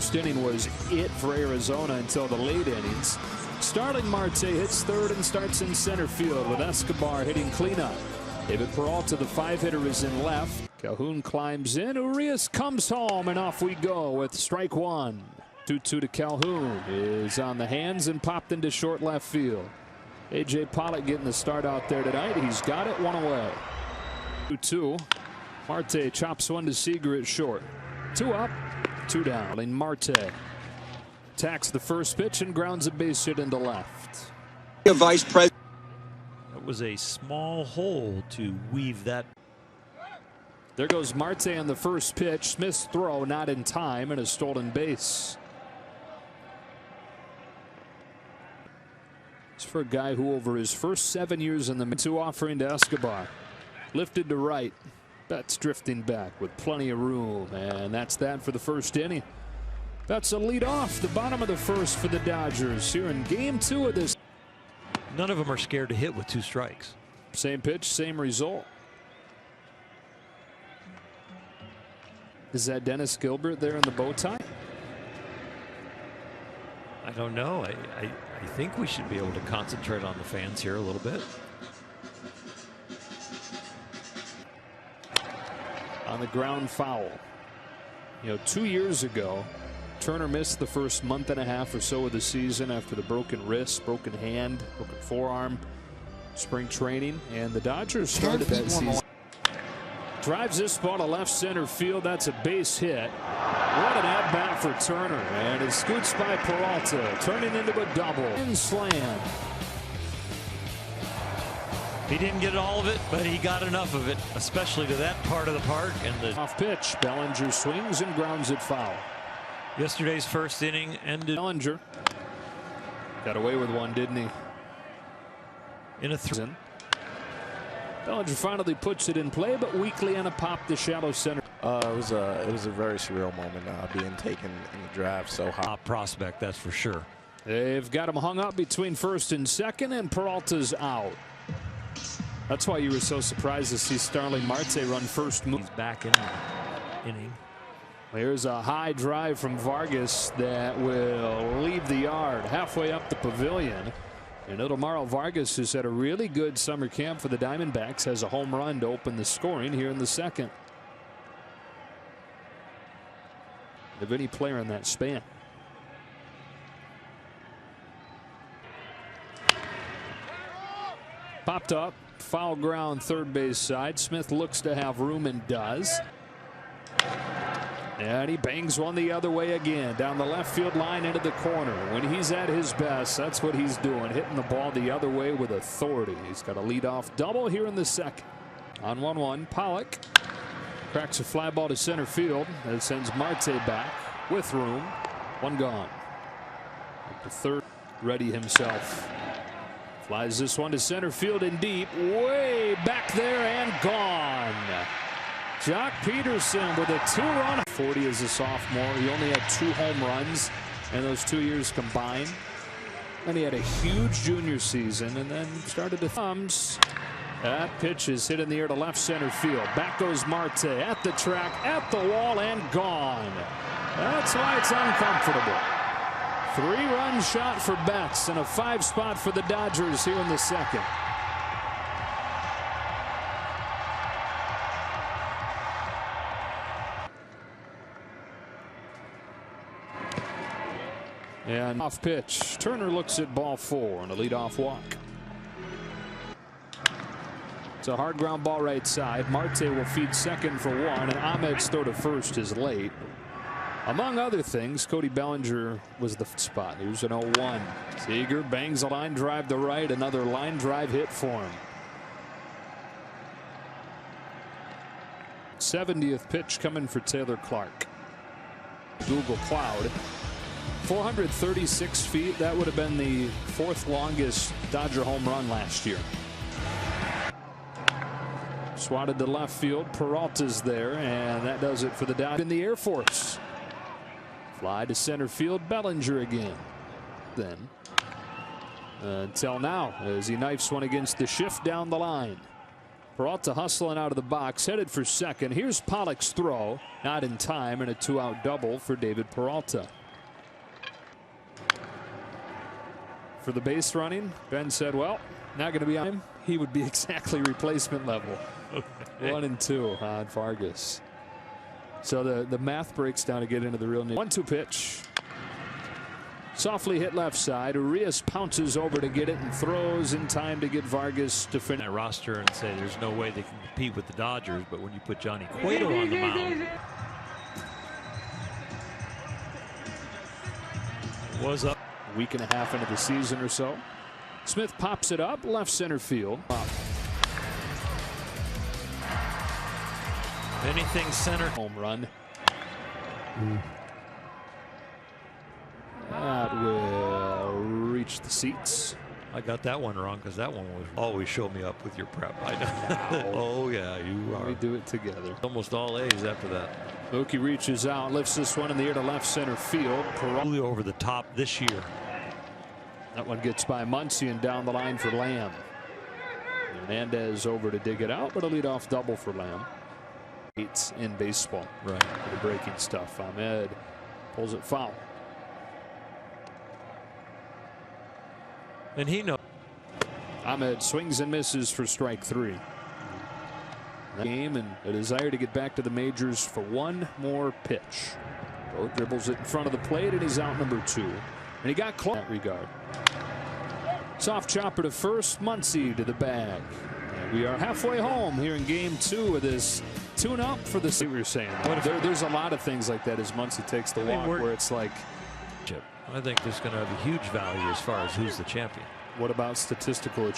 first inning was it for Arizona until the late innings. Starling Marte hits third and starts in center field with Escobar hitting cleanup. David Peralta, the 5-hitter, is in left. Calhoun climbs in. Urias comes home, and off we go with strike one. 2-2 to Calhoun is on the hands and popped into short left field. A.J. Pollock getting the start out there tonight. He's got it, one away. 2-2. Marte chops one to Seager at short. 2 up, 2 down. And Marte attacks the first pitch and grounds a base hit into left. Vice President. It was a small hole to weave that. There goes Marte on the first pitch. Smith's throw not in time and a stolen base. It's for a guy who over his first 7 years in the 2 offering to Escobar. Lifted to right. Betts drifting back with plenty of room, and that's that for the first inning. That's a lead off the bottom of the first for the Dodgers here in game 2 of this. None of them are scared to hit with 2 strikes. Same pitch, same result. Is that Dennis Gilbert there in the bow tie? I don't know. I think we should be able to concentrate on the fans here a little bit. On the ground foul. 2 years ago, Turner missed the first month and a half or so of the season after the broken wrist, broken hand, broken forearm, spring training, and the Dodgers started that season. Drives this ball to left center field. That's a base hit. What an at-bat for Turner, and it scoots by Peralta, turning into a double. And slam. He didn't get all of it, but he got enough of it, especially to that part of the park. And the off pitch, Bellinger swings and grounds it foul. Yesterday's first inning ended. Bellinger got away with one, didn't he? In a 3. Bellinger finally puts it in play, but weakly on a pop to shallow center. It was a very surreal moment being taken in the draft so high. Top prospect, that's for sure. They've got him hung up between first and second, and Peralta's out. That's why you were so surprised to see Starling Marte run first move. He's back in the inning. Here's a high drive from Vargas that will leave the yard halfway up the pavilion. And Odomaro Vargas, who's had a really good summer camp for the Diamondbacks, has a home run to open the scoring here in the second. Of any player in that span. Popped up, foul ground, third base side. Smith looks to have room and does. And he bangs one the other way again, down the left field line into the corner. When he's at his best, that's what he's doing, hitting the ball the other way with authority. He's got a leadoff double here in the second. On 1-1, Pollock cracks a fly ball to center field. That sends Marte back with room. One gone. At the third, ready himself. Flies this one to center field and deep, way back there and gone. Jock Peterson with a 2-run. 40 as a sophomore. He only had 2 home runs in those 2 years combined. Then he had a huge junior season and then started to thumbs. That pitch is hit in the air to left center field. Back goes Marte at the track, at the wall, and gone. That's why it's uncomfortable. 3-run shot for Betts and a 5 spot for the Dodgers here in the second. And off pitch. Turner looks at ball 4 and a leadoff walk. It's a hard ground ball right side. Marte will feed second for 1, and Ahmed's throw to first is late. Among other things, Cody Bellinger was the spot. Here's an 0-1. Seager bangs a line drive to right. Another line drive hit for him. 70th pitch coming for Taylor Clark. Google Cloud. 436 feet. That would have been the 4th longest Dodger home run last year. Swatted to left field. Peralta's there, and that does it for the Dodgers in the Air Force. Fly to center field. Bellinger again. Then until now, as he knifes one against the shift down the line. Peralta hustling out of the box, headed for second. Here's Pollock's throw, not in time, and a 2-out double for David Peralta. For the base running, Ben said, well, not going to be on him. He would be exactly replacement level. 1 and 2 on Vargas. So the math breaks down to get into the real nitty. 1-2 pitch. Softly hit left side. Urias pounces over to get it and throws in time to get Vargas to finish. That roster and say there's no way they can compete with the Dodgers, but when you put Johnny Cueto on the mound, was up. A week and a half into the season or so. Smith pops it up left center field. Anything center. Home run. That will reach the seats. I got that one wrong because that one was always show me up with your prep. I know. Oh yeah, you are. We do it together. Almost all A's after that. Mookie reaches out, lifts this one in the air to left center field. Probably over the top this year. That one gets by Muncy and down the line for Lamb. Hernandez over to dig it out, but a leadoff double for Lamb. 8 in baseball. Right. For the breaking stuff. Ahmed pulls it foul. And he knows. Ahmed swings and misses for strike 3. That game and a desire to get back to the majors for one more pitch. Vogt dribbles it in front of the plate and he's out number 2. And he got close in that regard. Soft chopper to first. Muncy to the bag. And we are halfway home here in game 2 of this tune-up for the. See what you're saying. There's a lot of things like that as Muncy takes the walk where it's like. I think there's going to have a huge value as far as who's the champion. What about statistical?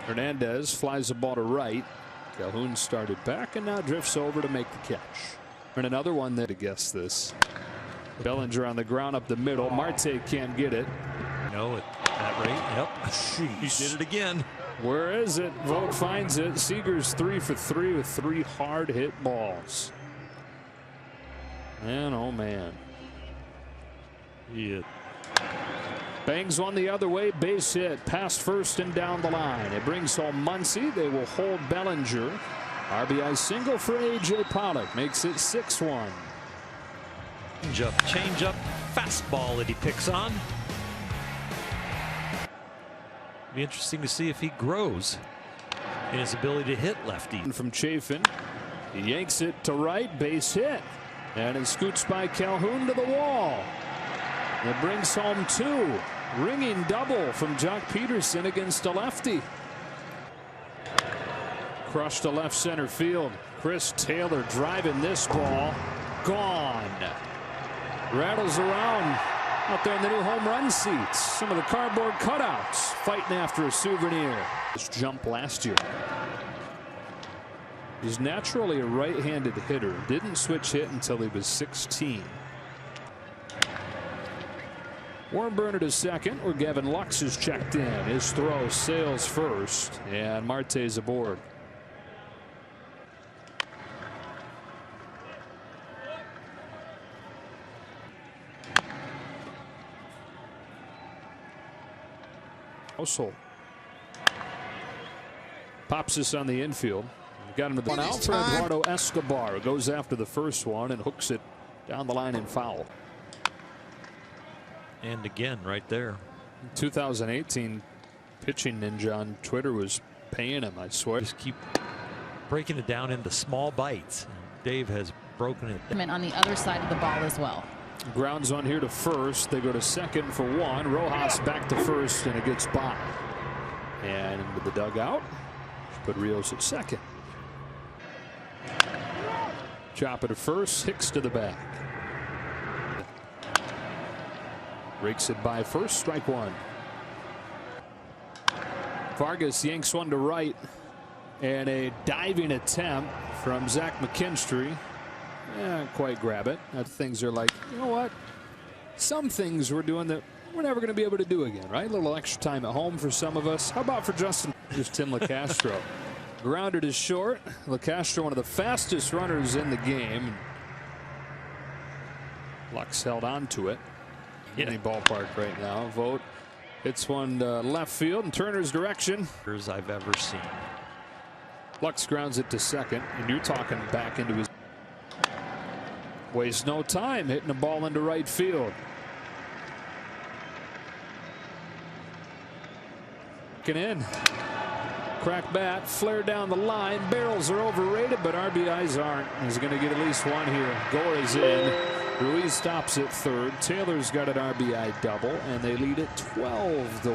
Hernandez flies the ball to right. Calhoun started back and now drifts over to make the catch. And another one there to guess this. Bellinger on the ground up the middle. Marte can't get it. No, at that rate, yep. He did it again. Where is it? Vogt finds it. Seager's 3 for 3 with 3 hard hit balls. Man, oh man. Yeah. Bangs one the other way, base hit, past first and down the line. It brings home Muncy. They will hold Bellinger. RBI single for A.J. Pollock makes it 6-1. Change up, fastball that he picks on. Be interesting to see if he grows in his ability to hit lefty. From Chafin, he yanks it to right, base hit, and it scoots by Calhoun to the wall. It brings home 2. Ringing double from Jock Peterson against a lefty. Crushed to left center field. Chris Taylor driving this ball. Gone. Rattles around out there in the new home run seats. Some of the cardboard cutouts fighting after a souvenir. This jump last year. He's naturally a right-handed hitter. Didn't switch hit until he was 16. Warren Burner to second, where Gavin Lux is checked in. His throw sails first, and Marte's aboard. Household pops this on the infield. Got him to the one out for Eduardo Escobar. Goes after the first one and hooks it down the line in foul. And again, right there. 2018 pitching ninja on Twitter was paying him, I swear. Just keep breaking it down into small bites. Dave has broken it. On the other side of the ball as well. Grounds on here to first. They go to second for 1. Rojas back to first, and it gets by. And into the dugout. Put Rios at second. Chop it to first. Hicks to the back. Rakes it by first, strike 1. Vargas yanks one to right, and a diving attempt from Zach McKinstry. Quite grab it. Things are like, you know what? Some things we're doing that we're never going to be able to do again, right? A little extra time at home for some of us. How about for Justin? Here's Tim LeCastro. Grounded is short. LeCastro, one of the fastest runners in the game. Lux held on to it. In the ballpark right now. Vogt hits one to left field in Turner's direction. I've ever seen. Lux grounds it to second, and you're talking back into his. Wastes no time hitting the ball into right field. In. Crack bat, flare down the line. Barrels are overrated, but RBIs aren't. He's going to get at least one here. Gore is in. Ruiz stops at third. Taylor's got an RBI double, and they lead it 12-1.